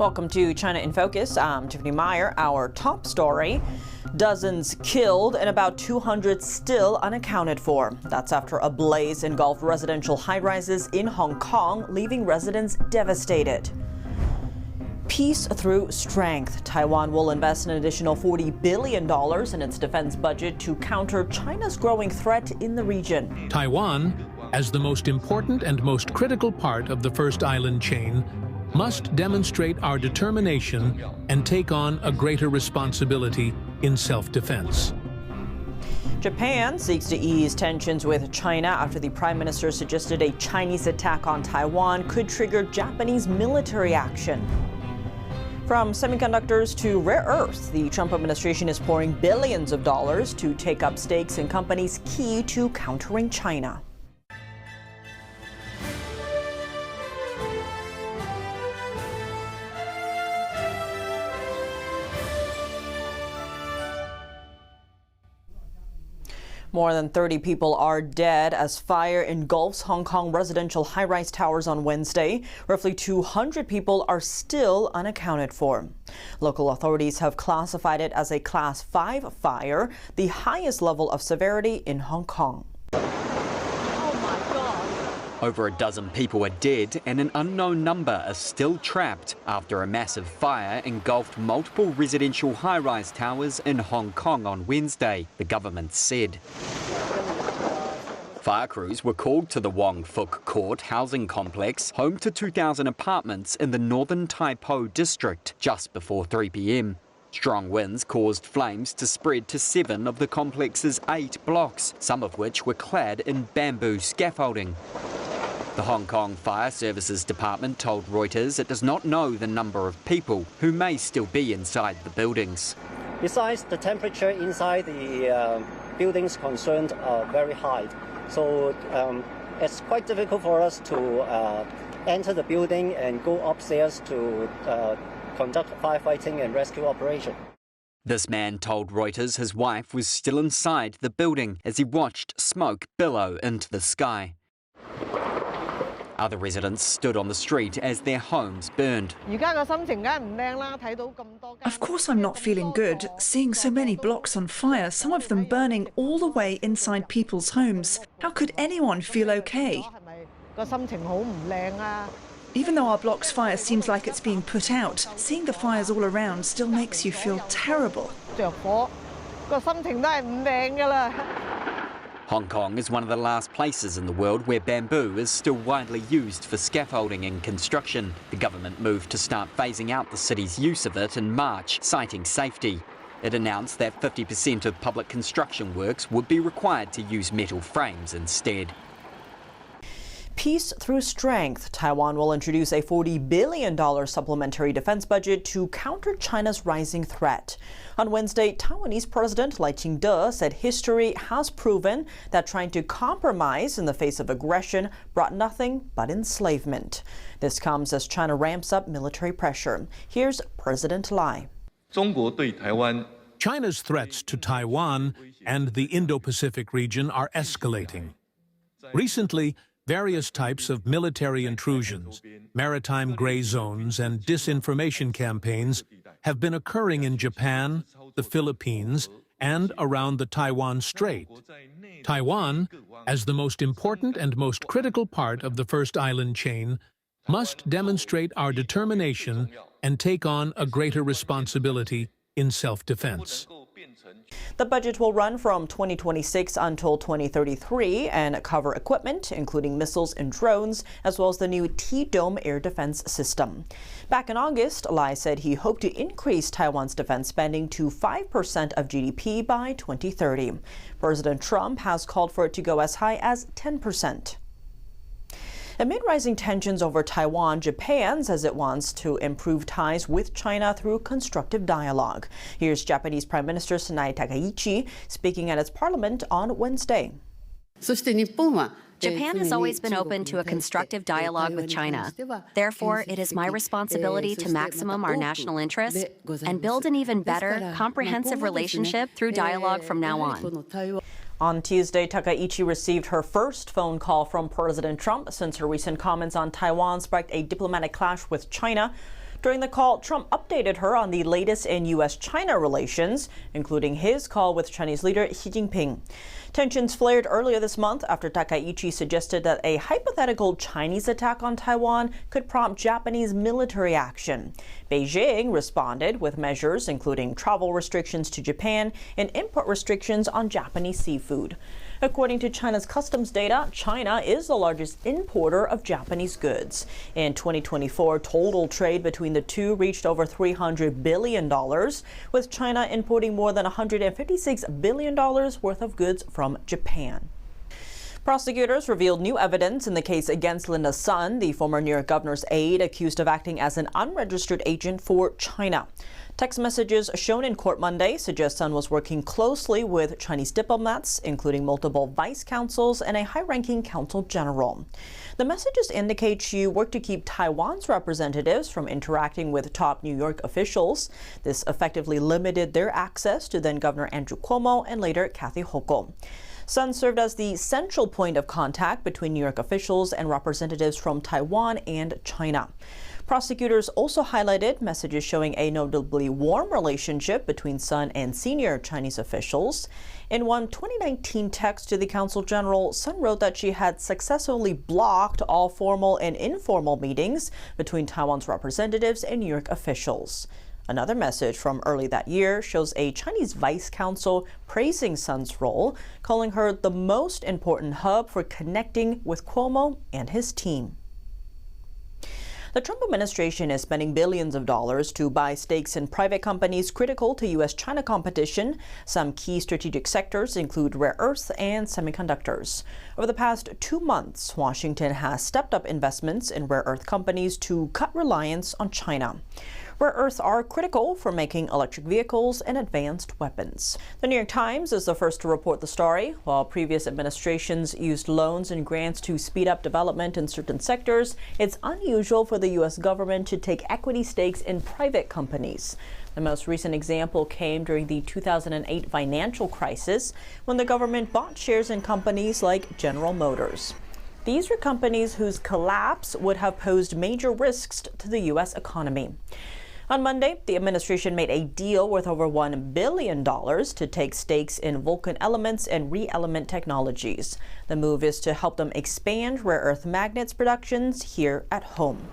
Welcome to China in Focus. I'm Tiffany Meyer. Our top story: dozens killed and about 200 still unaccounted for. That's after a blaze engulfed residential high-rises in Hong Kong, leaving residents devastated. Peace through strength. Taiwan will invest an additional $40 billion in its defense budget to counter China's growing threat in the region. Taiwan, as the most important and most critical part of the first island chain, must demonstrate our determination and take on a greater responsibility in self-defense. Japan seeks to ease tensions with China after the Prime Minister suggested a Chinese attack on Taiwan could trigger Japanese military action. From semiconductors to rare earths, the Trump administration is pouring billions of dollars to take up stakes in companies key to countering China. More than 30 people are dead as fire engulfs Hong Kong residential high-rise towers on Wednesday. Roughly 200 people are still unaccounted for. Local authorities have classified it as a Class 5 fire, the highest level of severity in Hong Kong. Over a dozen people are dead and an unknown number are still trapped after a massive fire engulfed multiple residential high-rise towers in Hong Kong on Wednesday, the government said. Fire crews were called to the Wong Fuk Court housing complex, home to 2,000 apartments in the northern Tai Po district, just before 3 p.m. Strong winds caused flames to spread to 7 of the complex's 8 blocks, some of which were clad in bamboo scaffolding. The Hong Kong Fire Services Department told Reuters it does not know the number of people who may still be inside the buildings. Besides, the temperature inside the buildings concerned are very high, so it's quite difficult for us to enter the building and go upstairs to conduct firefighting and rescue operation. This man told Reuters his wife was still inside the building as he watched smoke billow into the sky. Other residents stood on the street as their homes burned. Of course I'm not feeling good, seeing so many blocks on fire, some of them burning all the way inside people's homes. How could anyone feel okay? Even though our block's fire seems like it's being put out, seeing the fires all around still makes you feel terrible. Hong Kong is one of the last places in the world where bamboo is still widely used for scaffolding and construction. The government moved to start phasing out the city's use of it in March, citing safety. It announced that 50% of public construction works would be required to use metal frames instead. Peace through strength. Taiwan will introduce a $40 billion supplementary defense budget to counter China's rising threat. On Wednesday, Taiwanese President Lai Ching-te said history has proven that trying to compromise in the face of aggression brought nothing but enslavement. This comes as China ramps up military pressure. Here's President Lai. China's threats to Taiwan and the Indo-Pacific region are escalating. Recently, various types of military intrusions, maritime gray zones, and disinformation campaigns have been occurring in Japan, the Philippines, and around the Taiwan Strait. Taiwan, as the most important and most critical part of the first island chain, must demonstrate our determination and take on a greater responsibility in self-defense. The budget will run from 2026 until 2033 and cover equipment, including missiles and drones, as well as the new T-Dome air defense system. Back in August, Lai said he hoped to increase Taiwan's defense spending to 5% of GDP by 2030. President Trump has called for it to go as high as 10%. Amid rising tensions over Taiwan, Japan says it wants to improve ties with China through constructive dialogue. Here's Japanese Prime Minister Sanae Takaichi speaking at its parliament on Wednesday. Japan has always been open to a constructive dialogue with China. Therefore, it is my responsibility to maximum our national interests and build an even better, comprehensive relationship through dialogue from now on. On Tuesday, Takaichi received her first phone call from President Trump since her recent comments on Taiwan sparked a diplomatic clash with China. During the call, Trump updated her on the latest in U.S.-China relations, including his call with Chinese leader Xi Jinping. Tensions flared earlier this month after Takaichi suggested that a hypothetical Chinese attack on Taiwan could prompt Japanese military action. Beijing responded with measures including travel restrictions to Japan and import restrictions on Japanese seafood. According to China's customs data, China is the largest importer of Japanese goods. In 2024, total trade between the two reached over $300 billion, with China importing more than $156 billion worth of goods from Japan. Prosecutors revealed new evidence in the case against Linda's son, the former New York governor's aide, accused of acting as an unregistered agent for China. Text messages shown in court Monday suggest Sun was working closely with Chinese diplomats, including multiple vice consuls and a high-ranking consul general. The messages indicate she worked to keep Taiwan's representatives from interacting with top New York officials. This effectively limited their access to then-Governor Andrew Cuomo and later Kathy Hochul. Sun served as the central point of contact between New York officials and representatives from Taiwan and China. Prosecutors also highlighted messages showing a notably warm relationship between Sun and senior Chinese officials. In one 2019 text to the Consul General, Sun wrote that she had successfully blocked all formal and informal meetings between Taiwan's representatives and New York officials. Another message from early that year shows a Chinese vice consul praising Sun's role, calling her the most important hub for connecting with Cuomo and his team. The Trump administration is spending billions of dollars to buy stakes in private companies critical to U.S.-China competition. Some key strategic sectors include rare earths and semiconductors. Over the past 2 months, Washington has stepped up investments in rare earth companies to cut reliance on China. Rare earths are critical for making electric vehicles and advanced weapons. The New York Times is the first to report the story. While previous administrations used loans and grants to speed up development in certain sectors, it's unusual for the U.S. government to take equity stakes in private companies. The most recent example came during the 2008 financial crisis, when the government bought shares in companies like General Motors. These were companies whose collapse would have posed major risks to the U.S. economy. On Monday, the administration made a deal worth over $1 billion to take stakes in Vulcan Elements and ReElement Technologies. The move is to help them expand rare earth magnets productions here at home.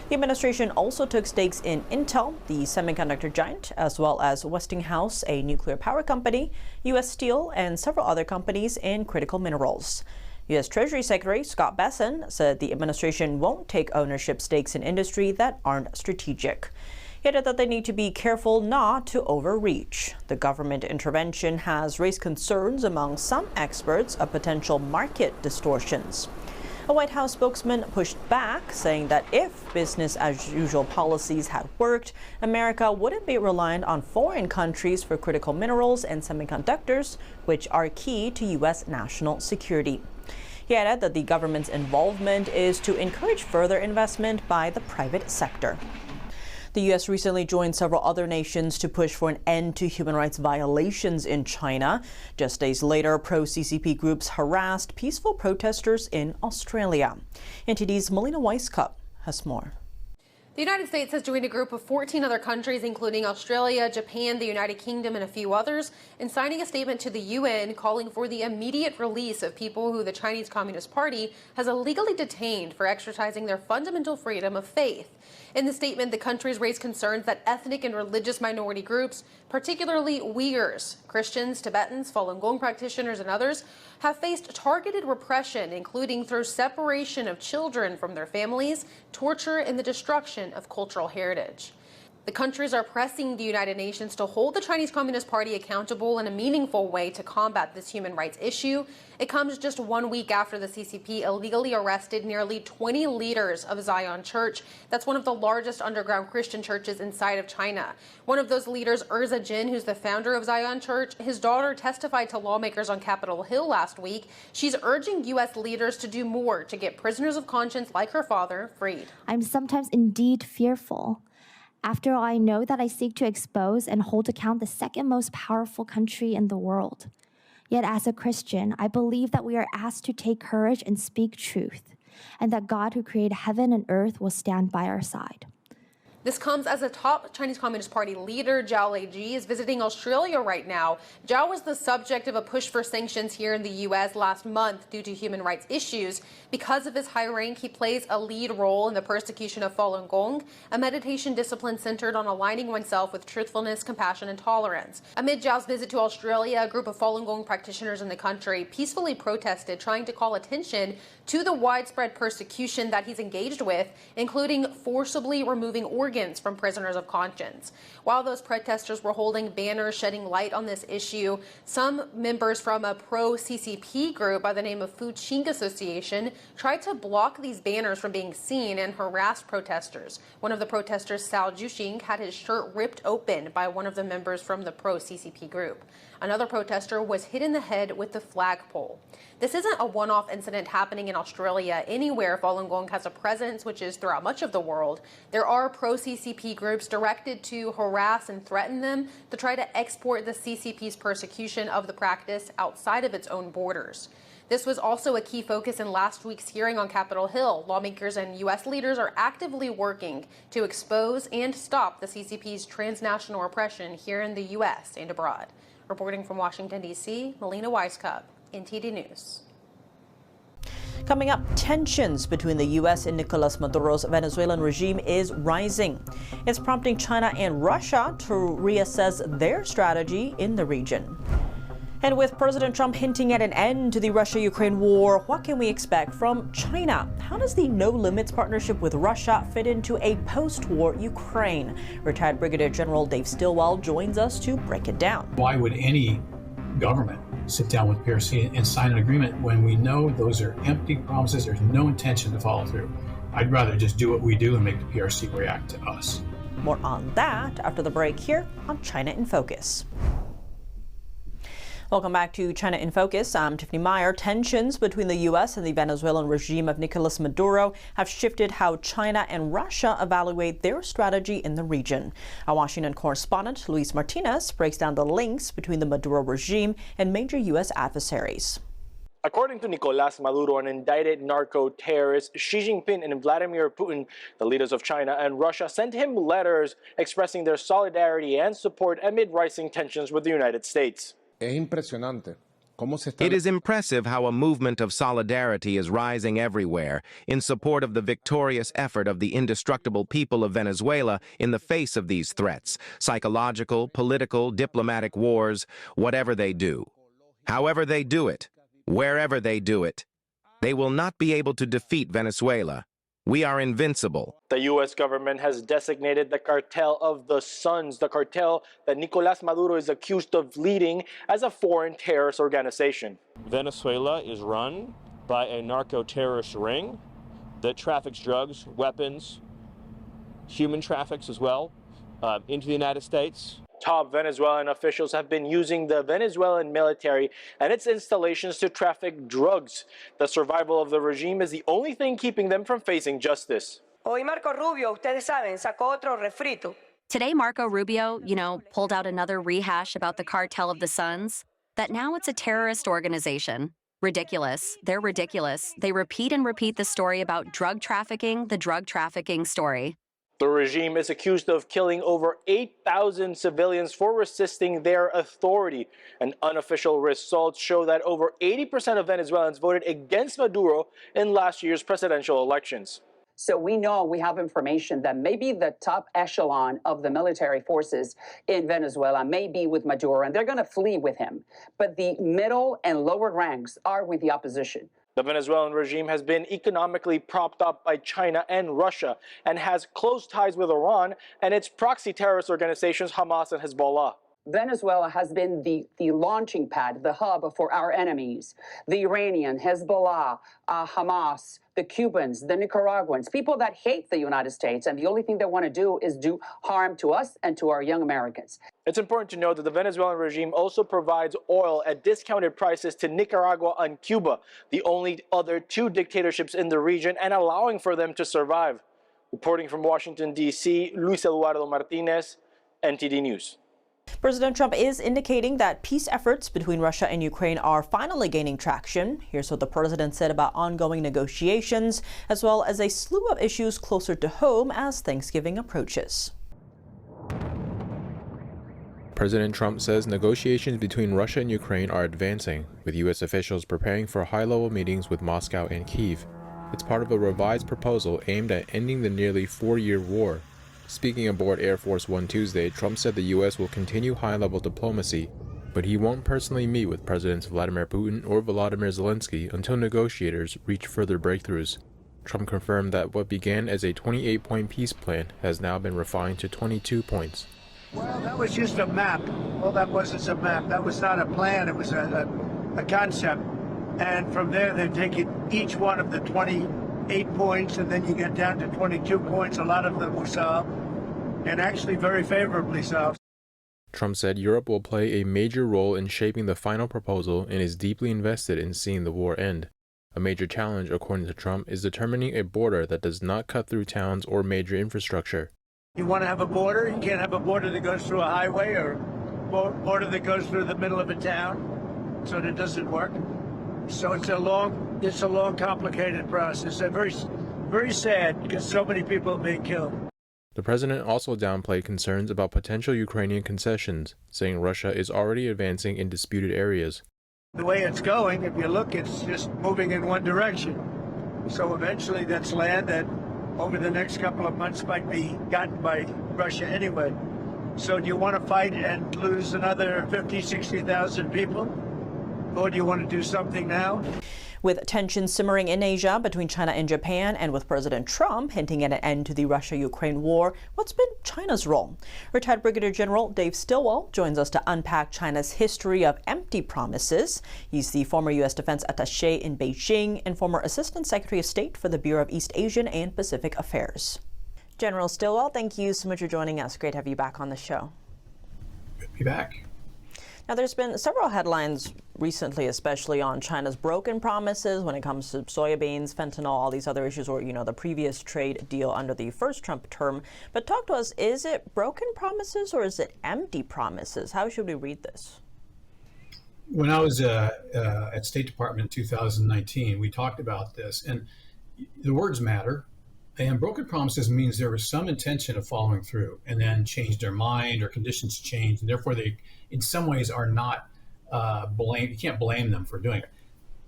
The administration also took stakes in Intel, the semiconductor giant, as well as Westinghouse, a nuclear power company, U.S. Steel, and several other companies in critical minerals. U.S. Treasury Secretary Scott Bessent said the administration won't take ownership stakes in industry that aren't strategic. He added that they need to be careful not to overreach. The government intervention has raised concerns among some experts of potential market distortions. A White House spokesman pushed back, saying that if business-as-usual policies had worked, America wouldn't be reliant on foreign countries for critical minerals and semiconductors, which are key to U.S. national security. He added that the government's involvement is to encourage further investment by the private sector. The U.S. recently joined several other nations to push for an end to human rights violations in China. Just days later, pro-CCP groups harassed peaceful protesters in Australia. NTD's Melina Weisskopf has more. The United States has joined a group of 14 other countries, including Australia, Japan, the United Kingdom, and a few others, in signing a statement to the UN calling for the immediate release of people who the Chinese Communist Party has illegally detained for exercising their fundamental freedom of faith. In the statement, the countries raised concerns that ethnic and religious minority groups, particularly Uyghurs, Christians, Tibetans, Falun Gong practitioners, and others, have faced targeted repression, including through separation of children from their families, torture, and the destruction of cultural heritage. The countries are pressing the United Nations to hold the Chinese Communist Party accountable in a meaningful way to combat this human rights issue. It comes just 1 week after the CCP illegally arrested nearly 20 leaders of Zion Church. That's one of the largest underground Christian churches inside of China. One of those leaders, Urza Jin, who's the founder of Zion Church, his daughter testified to lawmakers on Capitol Hill last week. She's urging U.S. leaders to do more to get prisoners of conscience like her father freed. I'm sometimes indeed fearful. After all, I know that I seek to expose and hold account the second most powerful country in the world. Yet as a Christian, I believe that we are asked to take courage and speak truth, and that God who created heaven and earth will stand by our side. This comes as a top Chinese Communist Party leader, Zhao Leiji, is visiting Australia right now. Zhao was the subject of a push for sanctions here in the U.S. last month due to human rights issues. Because of his high rank, he plays a lead role in the persecution of Falun Gong, a meditation discipline centered on aligning oneself with truthfulness, compassion, and tolerance. Amid Zhao's visit to Australia, a group of Falun Gong practitioners in the country peacefully protested, trying to call attention to the widespread persecution that he's engaged with, including forcibly removing organs from prisoners of conscience. While those protesters were holding banners shedding light on this issue, some members from a pro-CCP group by the name of Fuqing Association tried to block these banners from being seen and harassed protesters. One of the protesters, Sao Juxing, had his shirt ripped open by one of the members from the pro-CCP group. Another protester was hit in the head with the flagpole. This isn't a one-off incident happening in Australia. Anywhere Falun Gong has a presence, which is throughout much of the world, there are pro-CCP groups directed to harass and threaten them to try to export the CCP's persecution of the practice outside of its own borders. This was also a key focus in last week's hearing on Capitol Hill. Lawmakers and U.S. leaders are actively working to expose and stop the CCP's transnational oppression here in the U.S. and abroad. Reporting from Washington, D.C., Melina Weisskopf, NTD News. Coming up, tensions between the U.S. and Nicolas Maduro's Venezuelan regime is rising. It's prompting China and Russia to reassess their strategy in the region. And with President Trump hinting at an end to the Russia-Ukraine war, what can we expect from China? How does the No Limits partnership with Russia fit into a post-war Ukraine? Retired Brigadier General Dave Stilwell joins us to break it down. Why would any government sit down with PRC and sign an agreement when we know those are empty promises, there's no intention to follow through? I'd rather just do what we do and make the PRC react to us. More on that after the break here on China in Focus. Welcome back to China in Focus. I'm Tiffany Meyer. Tensions between the U.S. and the Venezuelan regime of Nicolas Maduro have shifted how China and Russia evaluate their strategy in the region. Our Washington correspondent Luis Martinez breaks down the links between the Maduro regime and major U.S. adversaries. According to Nicolas Maduro, an indicted narco-terrorist, Xi Jinping and Vladimir Putin, the leaders of China and Russia, sent him letters expressing their solidarity and support amid rising tensions with the United States. It is impressive how a movement of solidarity is rising everywhere in support of the victorious effort of the indestructible people of Venezuela in the face of these threats, psychological, political, diplomatic wars, whatever they do. However they do it, wherever they do it, they will not be able to defeat Venezuela. We are invincible. The U.S. government has designated the cartel of the Suns, the cartel that Nicolas Maduro is accused of leading, as a foreign terrorist organization. Venezuela is run by a narco-terrorist ring that traffics drugs, weapons, human traffics as well, into the United States. Top Venezuelan officials have been using the Venezuelan military and its installations to traffic drugs. The survival of the regime is the only thing keeping them from facing justice. Today, Marco Rubio, pulled out another rehash about the cartel of the Suns, that now it's a terrorist organization. Ridiculous. They're ridiculous. They repeat and repeat the story about drug trafficking, the drug trafficking story. The regime is accused of killing over 8,000 civilians for resisting their authority. And unofficial results show that over 80% of Venezuelans voted against Maduro in last year's presidential elections. So we know, we have information that maybe the top echelon of the military forces in Venezuela may be with Maduro, and they're going to flee with him. But the middle and lower ranks are with the opposition. The Venezuelan regime has been economically propped up by China and Russia and has close ties with Iran and its proxy terrorist organizations Hamas and Hezbollah. Venezuela has been the launching pad, the hub for our enemies, the Iranian, Hezbollah, Hamas, the Cubans, the Nicaraguans, people that hate the United States, and the only thing they want to do is do harm to us and to our young Americans. It's important to note that the Venezuelan regime also provides oil at discounted prices to Nicaragua and Cuba, the only other two dictatorships in the region, and allowing for them to survive. Reporting from Washington, D.C., Luis Eduardo Martinez, NTD News. President Trump is indicating that peace efforts between Russia and Ukraine are finally gaining traction. Here's what the president said about ongoing negotiations, as well as a slew of issues closer to home as Thanksgiving approaches. President Trump says negotiations between Russia and Ukraine are advancing, with U.S. officials preparing for high-level meetings with Moscow and Kyiv. It's part of a revised proposal aimed at ending the nearly 4-year war. Speaking aboard Air Force One Tuesday, Trump said the U.S. will continue high-level diplomacy, but he won't personally meet with Presidents Vladimir Putin or Volodymyr Zelensky until negotiators reach further breakthroughs. Trump confirmed that what began as a 28-point peace plan has now been refined to 22 points. Well, that was just a map. Well, that wasn't a map. That was not a plan. It was a concept. And from there, they've taken each one of the 28 points, and then you get down to 22 points. A lot of them were solved, and actually very favorably solved. Trump said Europe will play a major role in shaping the final proposal and is deeply invested in seeing the war end. A major challenge, according to Trump, is determining a border that does not cut through towns or major infrastructure. You want to have a border? You can't have a border that goes through a highway or a border that goes through the middle of a town. So that doesn't work. So it's a long, complicated process. And very sad because so many people are being killed. The president also downplayed concerns about potential Ukrainian concessions, saying Russia is already advancing in disputed areas. The way it's going, if you look, it's just moving in one direction. So eventually that's land that over the next couple of months might be gotten by Russia anyway. So do you want to fight and lose another 50, 60,000 people? Or do you want to do something now? With tensions simmering in Asia between China and Japan, and with President Trump hinting at an end to the Russia-Ukraine war, what's been China's role? Retired Brigadier General Dave Stilwell joins us to unpack China's history of empty promises. He's the former U.S. Defense Attaché in Beijing and former Assistant Secretary of State for the Bureau of East Asian and Pacific Affairs. General Stilwell, thank you so much for joining us. Great to have you back on the show. Good to be back. Now, there's been several headlines recently, especially on China's broken promises when it comes to soybeans, fentanyl, all these other issues, or, the previous trade deal under the first Trump term. But talk to us, is it broken promises or is it empty promises? How should we read this? When I was at State Department in 2019, we talked about this, and the words matter. And broken promises means there was some intention of following through and then changed their mind or conditions changed. And therefore, they, in some ways, are not blamed. You can't blame them for doing it.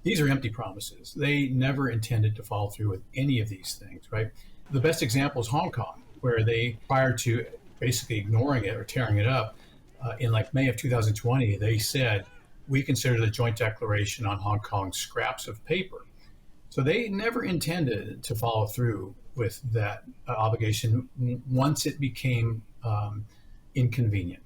These are empty promises. They never intended to follow through with any of these things, right? The best example is Hong Kong, where they, prior to basically ignoring it or tearing it up, in like May of 2020, they said, we consider the joint declaration on Hong Kong scraps of paper. So they never intended to follow through with that obligation once it became inconvenient.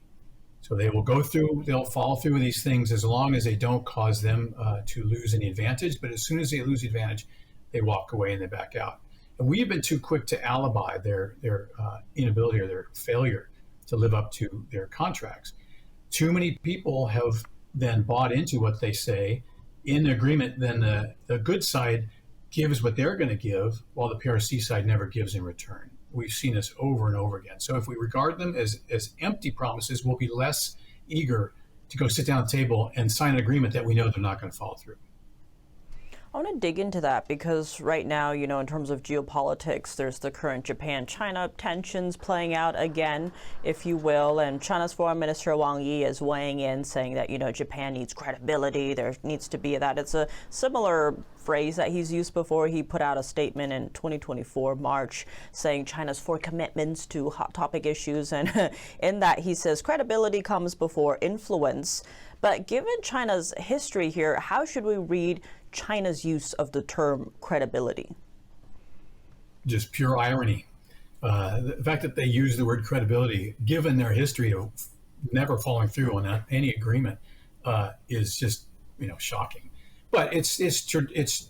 So they will go through, they'll follow through with these things as long as they don't cause them to lose any advantage. But as soon as they lose the advantage, they walk away and they back out. And we've been too quick to alibi their inability or their failure to live up to their contracts. Too many people have then bought into what they say in agreement. Then the good side gives what they're going to give, while the PRC side never gives in return. We've seen this over and over again. So if we regard them as empty promises, we'll be less eager to go sit down at the table and sign an agreement that we know they're not going to follow through. I want to dig into that because right now, in terms of geopolitics, there's the current Japan-China tensions playing out again, if you will. And China's Foreign Minister Wang Yi is weighing in, saying that, Japan needs credibility. There needs to be that. It's a similar phrase that he's used before. He put out a statement in 2024, March, saying China's for commitments to hot topic issues. And in that, he says credibility comes before influence. But given China's history here, how should we read China's use of the term credibility? Just pure irony. The fact that they use the word credibility, given their history of never following through on any agreement, is just shocking. But it's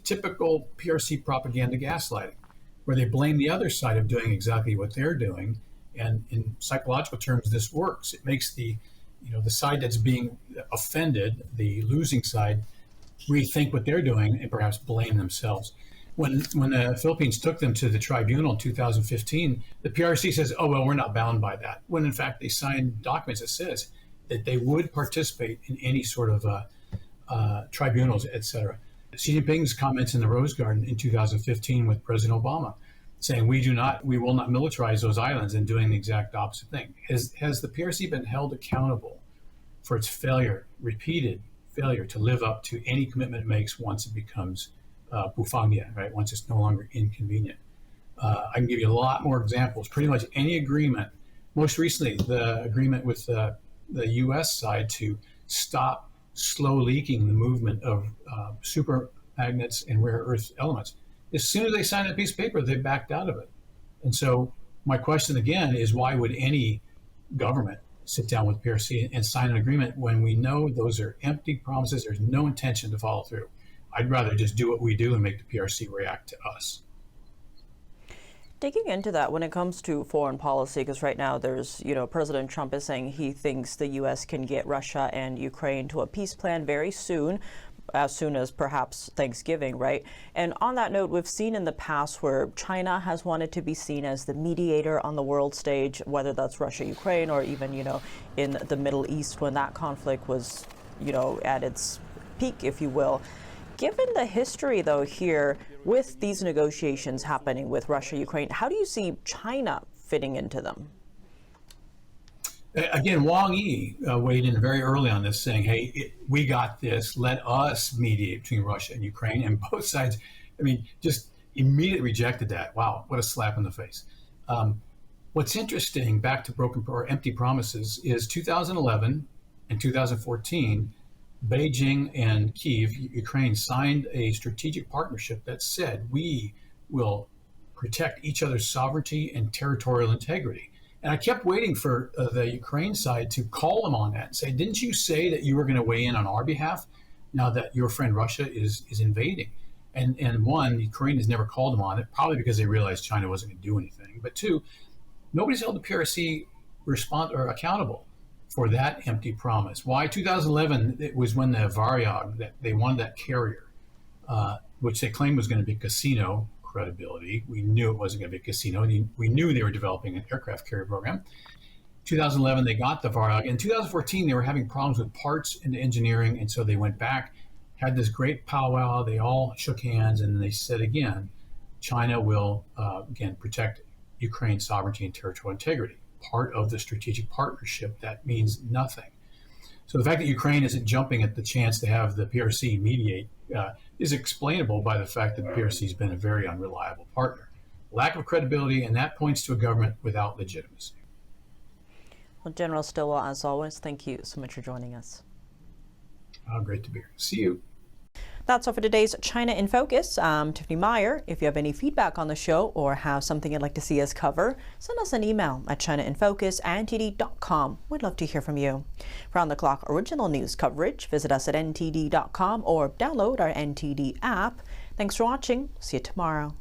typical PRC propaganda gaslighting, where they blame the other side of doing exactly what they're doing. And in psychological terms, this works. It makes the side that's being offended, the losing side, rethink what they're doing and perhaps blame themselves. When the Philippines took them to the tribunal in 2015, the PRC says, oh, well, we're not bound by that. When in fact they signed documents that says that they would participate in any sort of tribunals, etc. Xi Jinping's comments in the Rose Garden in 2015 with President Obama, saying we will not militarize those islands, and doing the exact opposite thing. Has the PRC been held accountable for its repeated failure to live up to any commitment it makes once it becomes bufangye, right? Once it's no longer inconvenient. I can give you a lot more examples. Pretty much any agreement, most recently the agreement with the U.S. side to stop slow leaking the movement of super magnets and rare earth elements. As soon as they signed a piece of paper, they backed out of it. And so my question again is, why would any government sit down with PRC and sign an agreement when we know those are empty promises? There's no intention to follow through. I'd rather just do what we do and make the PRC react to us. Digging into that when it comes to foreign policy, because right now there's, President Trump is saying he thinks the U.S. can get Russia and Ukraine to a peace plan very soon, as soon as perhaps Thanksgiving, right? And on that note, we've seen in the past where China has wanted to be seen as the mediator on the world stage, whether that's Russia, Ukraine, or even, in the Middle East when that conflict was, at its peak, if you will. Given the history, though, here with these negotiations happening with Russia, Ukraine, how do you see China fitting into them? Again, Wang Yi weighed in very early on this, saying, hey, we got this. Let us mediate between Russia and Ukraine. And both sides, just immediately rejected that. Wow, what a slap in the face. What's interesting, back to broken or empty promises, is 2011 and 2014, Beijing and Kyiv, Ukraine, signed a strategic partnership that said we will protect each other's sovereignty and territorial integrity. And I kept waiting for the Ukraine side to call them on that and say, didn't you say that you were going to weigh in on our behalf now that your friend Russia is invading? And one, Ukraine has never called them on it, probably because they realized China wasn't going to do anything. But two, nobody's held the PRC accountable for that empty promise. Why? 2011, it was when the Varyag, that they wanted that carrier, which they claimed was going to be casino credibility. We knew it wasn't going to be a casino. We knew they were developing an aircraft carrier program. 2011, they got the Varyag. In 2014, they were having problems with parts and engineering, and so they went back, had this great powwow. They all shook hands, and they said again, China will, again, protect Ukraine's sovereignty and territorial integrity. Part of the strategic partnership, that means nothing. So the fact that Ukraine isn't jumping at the chance to have the PRC mediate is explainable by the fact that the PRC has been a very unreliable partner. Lack of credibility, and that points to a government without legitimacy. Well, General Stilwell, as always, thank you so much for joining us. Great to be here. See you. That's all for today's China in Focus. I'm Tiffany Meyer. If you have any feedback on the show or have something you'd like to see us cover, send us an email at chinainfocus@ntd.com. We'd love to hear from you. For on-the-clock original news coverage, visit us at ntd.com or download our NTD app. Thanks for watching. See you tomorrow.